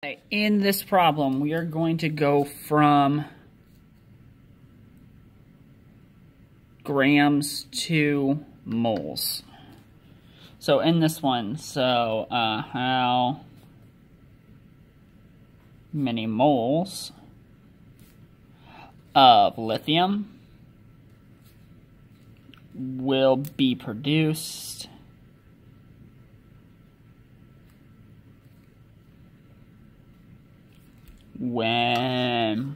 In this problem, we are going to go from grams to moles. So in this one, how many moles of lithium will be produced when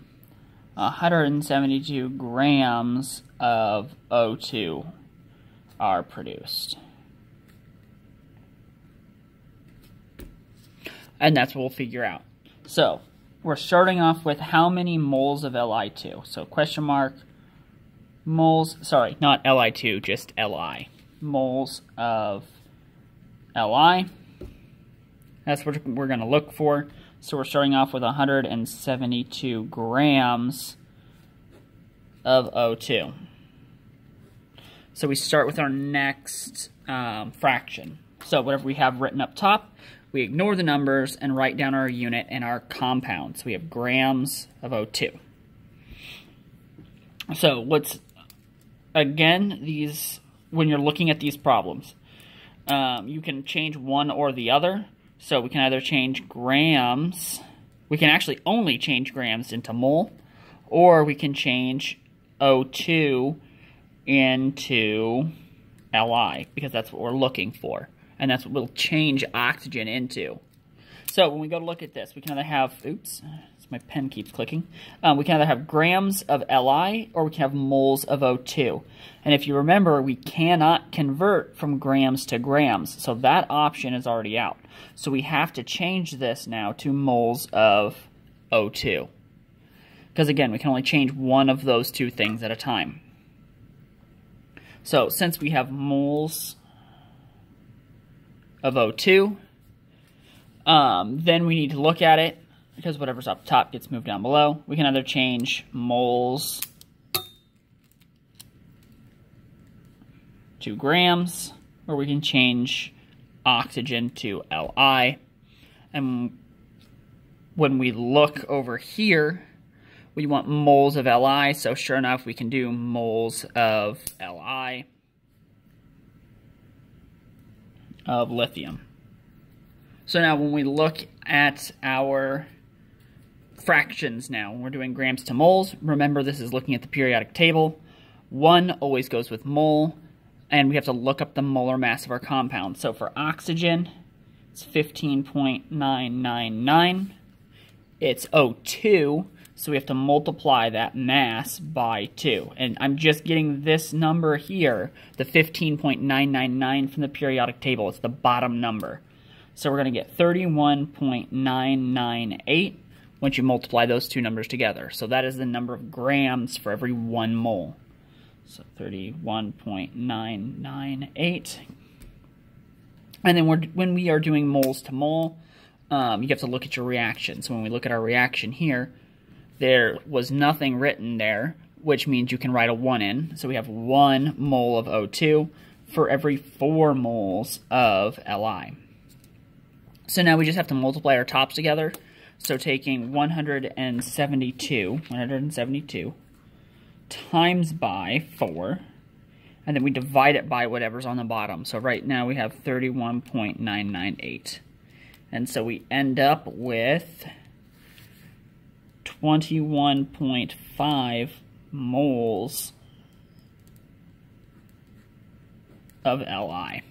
172 grams of O2 are produced. And that's what we'll figure out. So, we're starting off with how many moles of Li2. So, question mark, moles, sorry, not Li2, just Li. Moles of Li. That's what we're going to look for. So we're starting off with 172 grams of O2. So we start with our next fraction. So whatever we have written up top, we ignore the numbers and write down our unit and our compound. So we have grams of O2. So when you're looking at these problems, you can change one or the other. So we can either change grams, we can actually only change grams into mole, or we can change O2 into Li, because that's what we're looking for. And that's what we'll change oxygen into. So when we go to look at this, we can either have, oops, my pen keeps clicking. We can either have grams of Li, or we can have moles of O2. And if you remember, we cannot convert from grams to grams, so that option is already out. So we have to change this now to moles of O2. Because again, we can only change one of those two things at a time. So since we have moles of O2, then we need to look at it, because whatever's up top gets moved down below. We can either change moles to grams, or we can change oxygen to Li. And when we look over here, we want moles of Li, so sure enough, we can do moles of Li of lithium. So now when we look at our fractions now, when we're doing grams to moles, remember this is looking at the periodic table. 1 always goes with mole, and we have to look up the molar mass of our compound. So for oxygen, it's 15.999. It's O2, so we have to multiply that mass by 2. And I'm just getting this number here, the 15.999 from the periodic table. It's the bottom number. So we're going to get 31.998 once you multiply those two numbers together. So that is the number of grams for every 1 mole. So 31.998. And then when we are doing moles to mole, you have to look at your reaction. So when we look at our reaction here, there was nothing written there, which means you can write a 1 in. So we have 1 mole of O2 for every 4 moles of Li. So now we just have to multiply our tops together. So taking 172 times by 4, and then we divide it by whatever's on the bottom. So right now we have 31.998. And so we end up with 21.5 moles of Li.